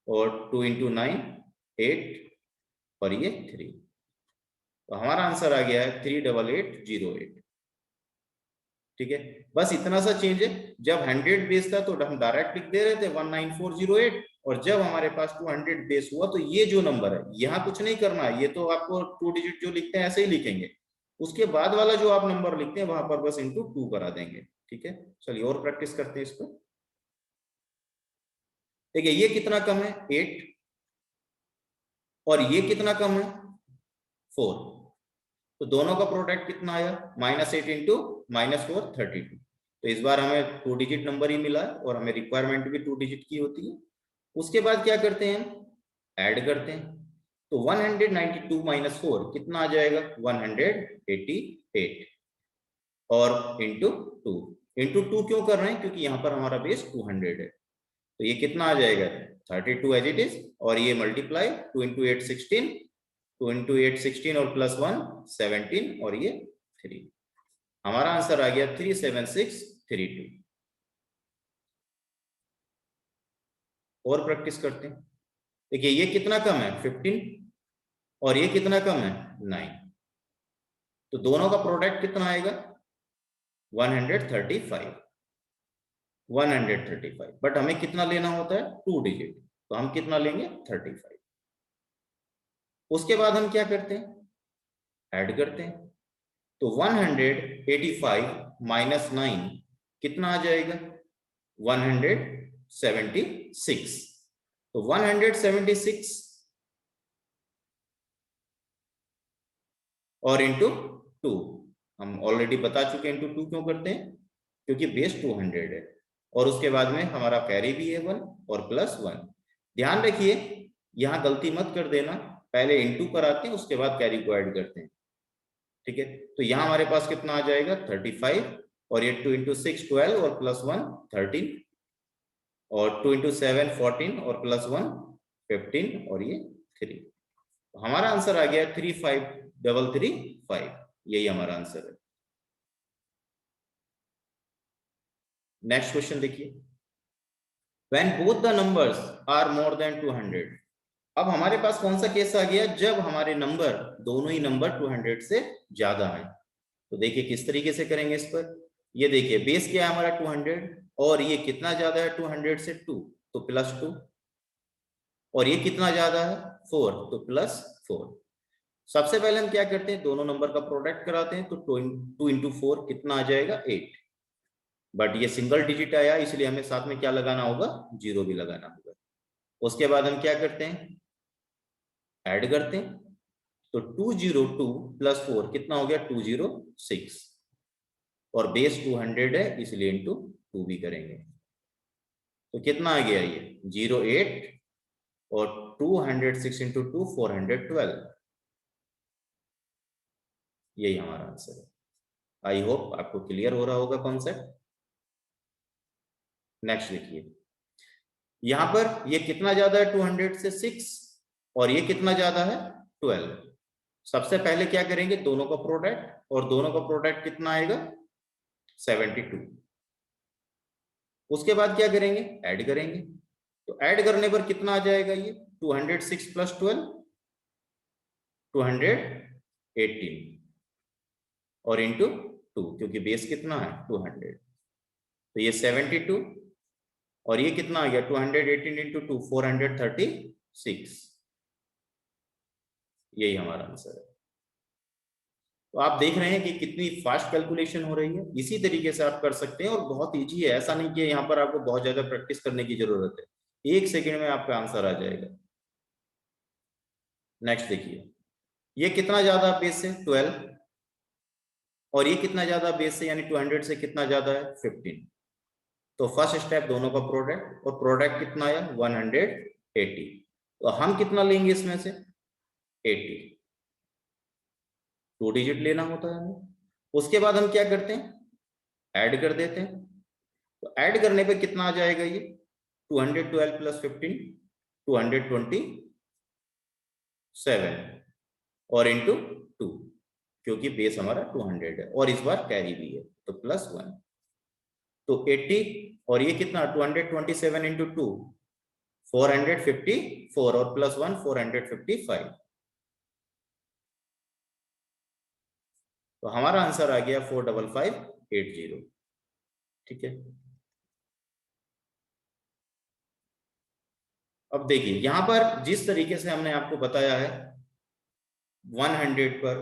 और 2 इंटू 9 8, और ये 3। तो हमारा आंसर आ गया है 38808। ठीक है, बस इतना सा चेंज है। जब 100 बेस था तो हम डायरेक्ट लिख दे रहे थे 19408, और जब हमारे पास 200 बेस हुआ तो ये जो नंबर है यहाँ कुछ नहीं करना है, ये तो आपको 2 डिजिट जो लिखते हैं ऐसे ही लिखेंगे, उसके बाद वाला जो आप नंबर लिखते हैं वहां पर बस इंटू 2 करा देंगे। ठीक है, चलिए और प्रैक्टिस करते हैं इसको। देखिए ये कितना कम है 8 और ये कितना कम है 4, तो दोनों का प्रोडक्ट कितना आया -8 इंटू -4 32। तो इस बार हमें 2 डिजिट नंबर ही मिला है और हमें रिक्वायरमेंट भी 2 डिजिट की होती है। उसके बाद क्या करते हैं ऐड करते हैं, तो 192 माइनस 4 कितना आ जाएगा 188 और इंटू 2। इंटू 2 क्यों कर रहे हैं क्योंकि यहाँ पर हमारा बेस 200 है, तो ये कितना आ जाएगा 32 एज इट इज, और ये मल्टीप्लाई 2 इंटू 8 16, 2 इंटू 8 16 और प्लस 1 17 और ये 3। हमारा आंसर आ गया 37632। और प्रैक्टिस करते हैं। देखिए ये कितना कम है 15 और ये कितना कम है 9, तो दोनों का प्रोडक्ट कितना आएगा 135। 135, बट हमें कितना लेना होता है 2 डिजिट, तो हम कितना लेंगे 35। उसके बाद हम क्या करते हैं ऐड करते हैं, तो 185 माइनस 9 कितना आ जाएगा 176, तो 176 और इंटू 2। हम ऑलरेडी बता चुके हैं इंटू 2 क्यों करते हैं क्योंकि बेस 200 है, और उसके बाद में हमारा कैरी भी है 1 और प्लस 1। ध्यान रखिए यहां गलती मत कर देना, पहले इंटू कराते हैं उसके बाद कैरी को ऐड करते हैं। ठीक है, तो यहां हमारे पास कितना आ जाएगा 35 और ये 2 इंटू 6 12 और प्लस 1 13 और 2 इंटू 7 14 और प्लस 1 15 और ये 3। तो हमारा आंसर आ गया 35335, यही हमारा आंसर है। नेक्स्ट क्वेश्चन देखिए, when both the numbers are more than 200। अब हमारे पास कौन सा केस आ गया जब हमारे नंबर दोनों ही नंबर 200 से ज्यादा है। तो देखिए किस तरीके से करेंगे इस पर। ये देखिए बेस क्या है हमारा 200 और ये कितना ज्यादा है 200 से 2, तो प्लस 2, और ये कितना ज्यादा है 4, तो प्लस 4। सबसे पहले हम क्या करते हैं दोनों नंबर का प्रोडक्ट कराते हैं, तो 2 इंटू 4 कितना आ जाएगा 8, बट ये सिंगल डिजिट आया इसलिए हमें साथ में क्या लगाना होगा 0 भी लगाना होगा। उसके बाद हम क्या करते हैं ऐड करते हैं, तो 202 प्लस 4 कितना हो गया 206, और बेस 200 है इसलिए इंटू 2 भी करेंगे, तो कितना आ गया ये 08 और 206 इंटू 2 412, यही हमारा आंसर है। आई होप आपको क्लियर हो रहा होगा कॉन्सेप्ट। नेक्स्ट देखिए, यहां पर ये कितना ज्यादा है 200 से 6 और ये कितना ज्यादा है 12। सबसे पहले क्या करेंगे दोनों का प्रोडक्ट, और दोनों का प्रोडक्ट कितना आएगा 72। उसके बाद क्या करेंगे ऐड करेंगे, तो ऐड करने पर कितना आ जाएगा ये 206 प्लस 12 218 और इंटू 2 क्योंकि बेस कितना है 200, तो ये 72 और ये कितना आ गया 218 इंटू 2 436, यही हमारा आंसर है। तो आप देख रहे हैं कि कितनी फास्ट कैलकुलेशन हो रही है। इसी तरीके से आप कर सकते हैं और बहुत इजी है, ऐसा नहीं कि यहाँ पर आपको बहुत ज्यादा प्रैक्टिस करने की जरूरत है, 1 सेकेंड में आपका आंसर आ जाएगा। नेक्स्ट देखिए, ये कितना ज्यादा बेस है 12 और ये कितना ज्यादा बेस है यानी 200 से कितना ज्यादा है 15। तो फर्स्ट स्टेप दोनों का प्रोडक्ट, और प्रोडक्ट कितना आया 180, तो हम कितना लेंगे इसमें से 80, 2 डिजिट लेना होता है हमें। उसके बाद हम क्या करते हैं ऐड कर देते हैं, तो ऐड करने पे कितना आ जाएगा ये 212 प्लस 15 227 और इंटू 2 क्योंकि बेस हमारा 200 है और इस बार कैरी भी है तो प्लस 1, तो 80 और ये कितना 227 इंटू 2 454 और प्लस 1 455, तो हमारा आंसर आ गया 45580। ठीक है, अब देखिए यहाँ पर जिस तरीके से हमने आपको बताया है 100 पर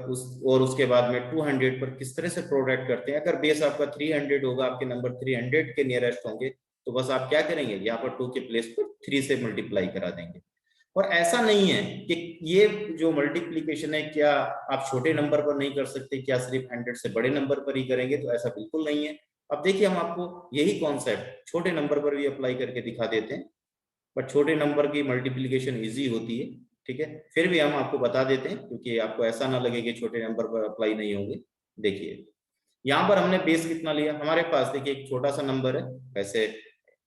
और उसके बाद में 200 पर किस तरह से प्रोडक्ट करते हैं। अगर बेस आपका 300 होगा, आपके नंबर 300 के नियरेस्ट होंगे, तो बस आप क्या करेंगे, यहाँ पर 2 के प्लेस पर 3 से मल्टीप्लाई करा देंगे। और ऐसा नहीं है कि ये जो मल्टीप्लीकेशन है क्या आप छोटे नंबर पर नहीं कर सकते, क्या सिर्फ 100 से बड़े नंबर पर ही करेंगे, तो ऐसा बिल्कुल नहीं है। अब देखिए हम आपको यही कॉन्सेप्ट छोटे नंबर पर भी अप्लाई करके दिखा देते हैं, बट छोटे नंबर की मल्टीप्लीकेशन इजी होती है, ठीक है। फिर भी हम आपको बता देते हैं क्योंकि आपको ऐसा ना लगे कि छोटे नंबर पर अप्लाई नहीं होंगे। देखिए यहाँ पर हमने बेस कितना लिया, हमारे पास देखिए एक छोटा सा नंबर है। वैसे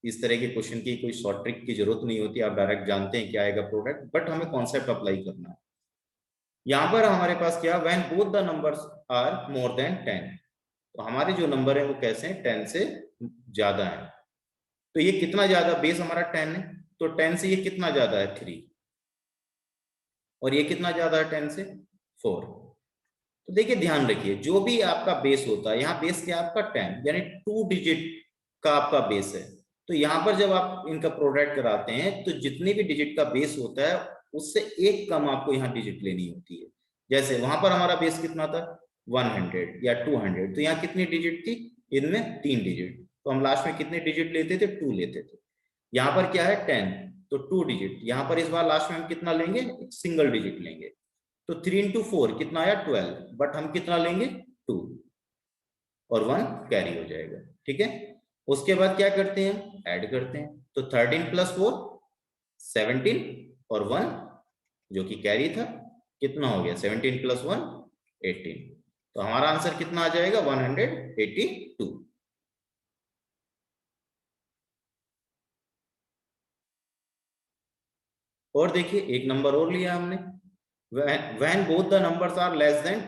इस तरह के क्वेश्चन की कोई शॉर्ट ट्रिक की जरूरत नहीं होती, आप डायरेक्ट जानते हैं क्या आएगा प्रोडक्ट, बट हमें कॉन्सेप्ट अप्लाई करना है। यहाँ पर हमारे पास क्या, when both the numbers are more than 10, तो हमारे जो नंबर है वो कैसे हैं, 10 से ज्यादा है। तो ये कितना ज्यादा, बेस हमारा 10 है, तो 10 से ये कितना ज्यादा है, 3, और ये कितना ज्यादा है 10 से, 4। तो देखिए ध्यान रखिए जो भी आपका बेस होता है, यहाँ बेस क्या आपका 10 यानी 2 डिजिट का आपका बेस है। तो यहाँ पर जब आप इनका प्रोडक्ट कराते हैं तो जितने भी डिजिट का बेस होता है उससे एक कम आपको यहाँ डिजिट लेनी होती है। जैसे वहां पर हमारा बेस कितना था 100 या 200, तो यहाँ कितनी डिजिट थी, इनमें 3 डिजिट, तो हम लास्ट में कितने डिजिट लेते थे, 2 लेते थे। यहाँ पर क्या है 10, तो 2 डिजिट, यहाँ पर इस बार लास्ट में हम कितना लेंगे, एक सिंगल डिजिट लेंगे। तो 3 इंटू 4 कितना आया 12, बट हम कितना लेंगे 2, और 1 कैरी हो जाएगा, ठीक है। उसके बाद क्या करते हैं, ऐड करते हैं, तो 13 प्लस 4 17, और 1 जो कि कैरी था कितना हो गया, 17 प्लस 1 18, तो हमारा आंसर कितना आ जाएगा 182। और देखिए एक नंबर और लिया हमने, when both the numbers are less than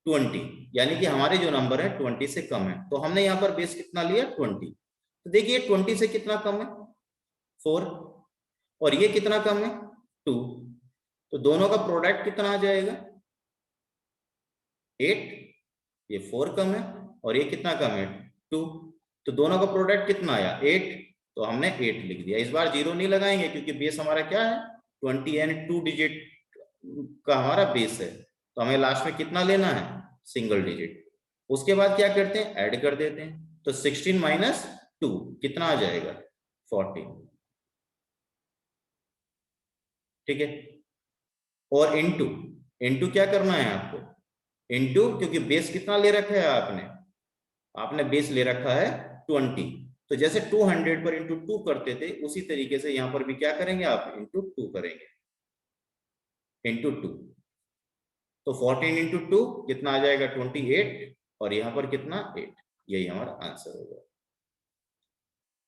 20, यानी कि हमारे जो नंबर है 20 से कम है, तो हमने यहाँ पर बेस कितना लिया 20। तो देखिए 20 से कितना कम है 4, और ये कितना कम है 2, तो दोनों का प्रोडक्ट कितना आ जाएगा 8, ये 4 कम है और ये कितना कम है 2, तो दोनों का प्रोडक्ट कितना आया 8, तो हमने 8 लिख दिया। इस बार 0 नहीं लगाएंगे क्योंकि बेस हमारा क्या है 20 यानी 2 डिजिट का हमारा बेस है, तो हमें लास्ट में कितना लेना है सिंगल डिजिट। उसके बाद क्या करते हैं, ऐड कर देते हैं, तो 16 माइनस 2 कितना आ जाएगा 14, ठीक है। और इनटू, इनटू क्या करना है आपको, इनटू, क्योंकि बेस कितना ले रखा है आपने, आपने बेस ले रखा है 20, तो जैसे 200 पर इंटू 2 करते थे उसी तरीके से यहां पर भी क्या करेंगे आप इंटू 2 करेंगे, इंटू 2, तो 14 इंटू 2 कितना आ जाएगा 28, और यहां पर कितना 8, यही हमारा आंसर होगा।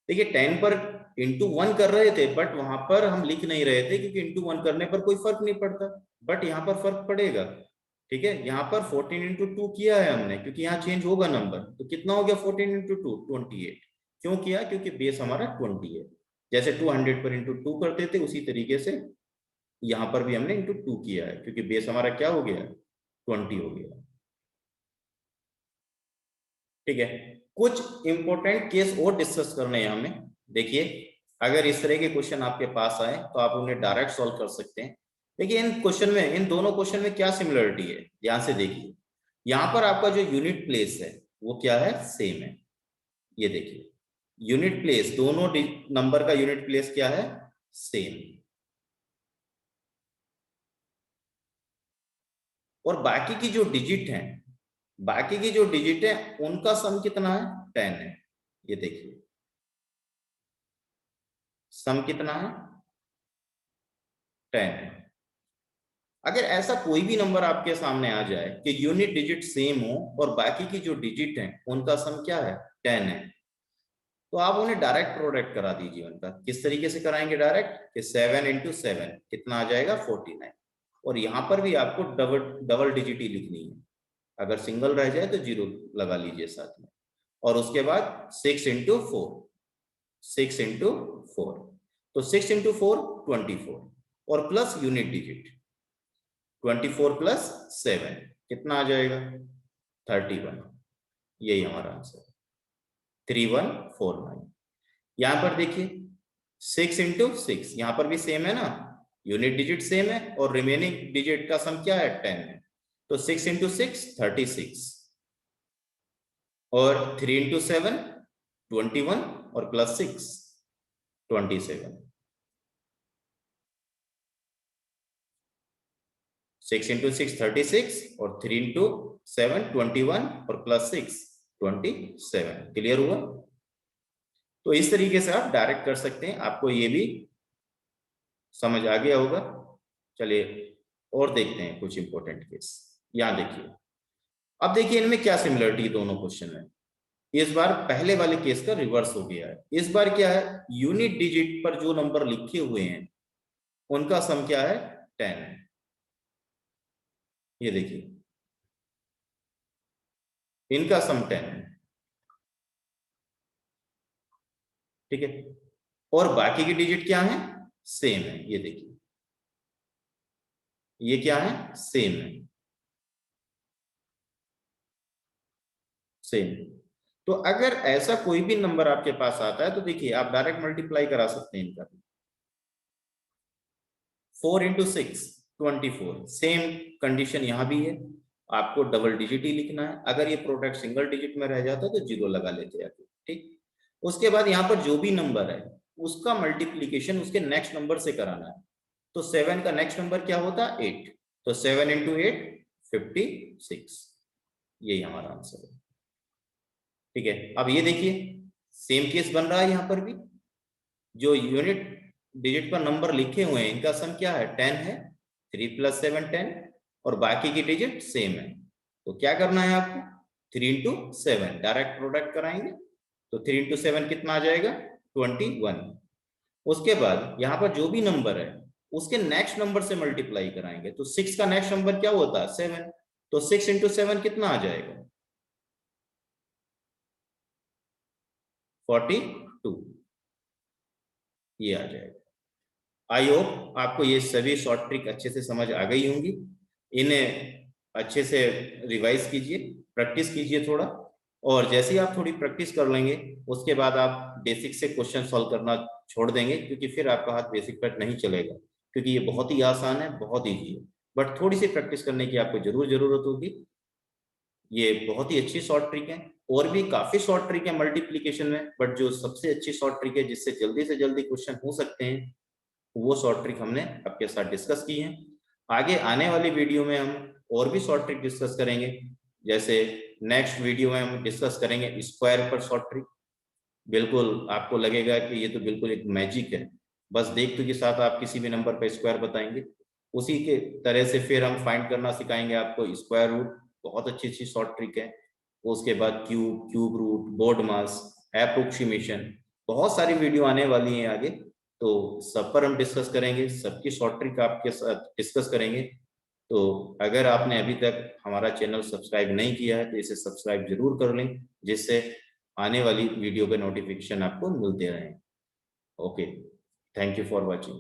देखिए 10 पर इंटू 1 कर रहे थे बट वहां पर हम लिख नहीं रहे थे क्योंकि इंटू 1 करने पर कोई फर्क नहीं पड़ता, बट यहाँ पर फर्क पड़ेगा, ठीक है। यहाँ पर 14 इंटू 2 किया है हमने क्योंकि यहाँ चेंज होगा नंबर, तो कितना हो गया 14 इंटू 2 28, क्यों किया, क्योंकि बेस हमारा 20 है। जैसे 200 पर इंटू 2 करते थे उसी तरीके से यहाँ पर भी हमने इंटू 2 किया है क्योंकि बेस हमारा क्या हो गया 20 हो गया, ठीक है। कुछ इंपॉर्टेंट केस और डिस्कस करने हैं हमें। देखिए अगर इस तरह के क्वेश्चन आपके पास आए तो आप उन्हें डायरेक्ट सॉल्व कर सकते हैं। देखिए इन क्वेश्चन में, इन दोनों क्वेश्चन में क्या सिमिलरिटी है, ध्यान से देखिए। यहाँ पर आपका जो यूनिट प्लेस है वो क्या है, सेम है। ये देखिए यूनिट प्लेस, दोनों नंबर का यूनिट प्लेस क्या है, सेम। और बाकी की जो डिजिट है, बाकी की जो डिजिट है उनका सम कितना है 10 है। ये देखिए सम कितना है 10 है। अगर ऐसा कोई भी नंबर आपके सामने आ जाए कि यूनिट डिजिट सेम हो और बाकी की जो डिजिट है उनका सम क्या है 10 है, तो आप उन्हें डायरेक्ट प्रोडक्ट करा दीजिए। उनका किस तरीके से कराएंगे डायरेक्ट, कि 7 इंटू 7 कितना आ जाएगा 49, और यहां पर भी आपको डबल डबल डिजिट ही लिखनी है, अगर सिंगल रह जाए तो 0 लगा लीजिए साथ में। और उसके बाद 6 इंटू 4, 6 इंटू 4, तो 6 इंटू 4 24, और प्लस यूनिट डिजिट 24 प्लस 7 कितना आ जाएगा 31, यही हमारा आंसर 3149। यहां पर देखिए 6 इंटू 6, यहां पर भी सेम है ना, यूनिट डिजिट सेम है और रिमेनिंग डिजिट का सम क्या है 10 है। तो 6 इंटू 6 36 और 3 इंटू 7 21 और प्लस 6 27। 6 इंटू 6 36 और 3 इंटू 7 21 और प्लस 6 27। क्लियर हुआ? तो इस तरीके से आप डायरेक्ट कर सकते हैं, आपको ये भी समझ आ गया होगा। चलिए और देखते हैं कुछ इंपॉर्टेंट केस। यहां देखिए, अब देखिए इनमें क्या सिमिलरिटी दोनों क्वेश्चन में। इस बार पहले वाले केस का रिवर्स हो गया है। इस बार क्या है, यूनिट डिजिट पर जो नंबर लिखे हुए हैं उनका सम क्या है 10 है। ये देखिए इनका सम 10 है, ठीक है। और बाकी की डिजिट क्या है, सेम है। ये देखिए ये क्या है, सेम है, सेम। तो अगर ऐसा कोई भी नंबर आपके पास आता है तो देखिए आप डायरेक्ट मल्टीप्लाई करा सकते हैं इनका। 4 इंटू 6 24। सेम कंडीशन यहां भी है, आपको डबल डिजिट ही लिखना है। अगर ये प्रोडक्ट सिंगल डिजिट में रह जाता तो जीरो लगा लेते हैं, ठीक। उसके बाद यहाँ पर जो भी नंबर है उसका मल्टीप्लीकेशन उसके नेक्स्ट नंबर से कराना है। तो 7 का नेक्स्ट नंबर क्या होता है 8, तो 7 इंटू 8 56। यही हमारा आंसर है, ठीक है। अब ये देखिए सेम केस बन रहा है, यहां पर भी जो यूनिट डिजिट पर नंबर लिखे हुए हैं इनका सम क्या है 10 है। 3 प्लस 7 10 और बाकी की डिजिट सेम है। तो क्या करना है आपको, 3 इंटू 7 डायरेक्ट प्रोडक्ट कराएंगे। तो 3 इंटू 7 कितना आ जाएगा 21। उसके बाद यहाँ पर जो भी नंबर है उसके नेक्स्ट नंबर से मल्टीप्लाई कराएंगे। तो 6 का नेक्स्ट नंबर क्या होता है 7, तो 6 इंटू 7 कितना आ जाएगा 42, ये आ जाएगा। आई होप आपको ये सभी शॉर्ट ट्रिक अच्छे से समझ आ गई होंगी। इन्हें अच्छे से रिवाइज कीजिए, प्रैक्टिस कीजिए थोड़ा, और जैसे ही आप थोड़ी प्रैक्टिस कर लेंगे उसके बाद आप बेसिक से क्वेश्चन सॉल्व करना छोड़ देंगे, क्योंकि फिर आपका हाथ बेसिक पर नहीं चलेगा। क्योंकि ये बहुत ही आसान है, बहुत ईजी है, बट थोड़ी सी प्रैक्टिस करने की आपको जरूरत होगी। ये बहुत ही अच्छी शॉर्ट ट्रिक है, और भी काफी शॉर्ट ट्रिक है मल्टीप्लीकेशन में, बट जो सबसे अच्छी शॉर्ट ट्रिक है जिससे जल्दी से जल्दी क्वेश्चन हो सकते हैं वो शॉर्ट ट्रिक हमने आपके साथ डिस्कस की है। आगे आने वाली वीडियो में हम और भी शॉर्ट ट्रिक डिस्कस करेंगे। जैसे नेक्स्ट वीडियो में हम डिस्कस करेंगे स्क्वायर पर शॉर्ट ट्रिक। बिल्कुल आपको लगेगा कि ये तो बिल्कुल एक मैजिक है, बस देखते के साथ आप किसी भी नंबर पर स्क्वायर बताएंगे। उसी के तरह से फिर हम फाइंड करना सिखाएंगे आपको स्क्वायर रूट, बहुत अच्छी अच्छी शॉर्ट ट्रिक है। उसके बाद क्यूब, क्यूब रूट, बोर्ड मास, एप्रोक्सीमेशन, बहुत सारी वीडियो आने वाली हैं आगे, तो सब पर हम डिस्कस करेंगे, सबकी शॉर्ट ट्रिक आपके साथ डिस्कस करेंगे। तो अगर आपने अभी तक हमारा चैनल सब्सक्राइब नहीं किया है तो इसे सब्सक्राइब जरूर कर लें, जिससे आने वाली वीडियो के नोटिफिकेशन आपको मिलते रहें। Okay, thank you for watching.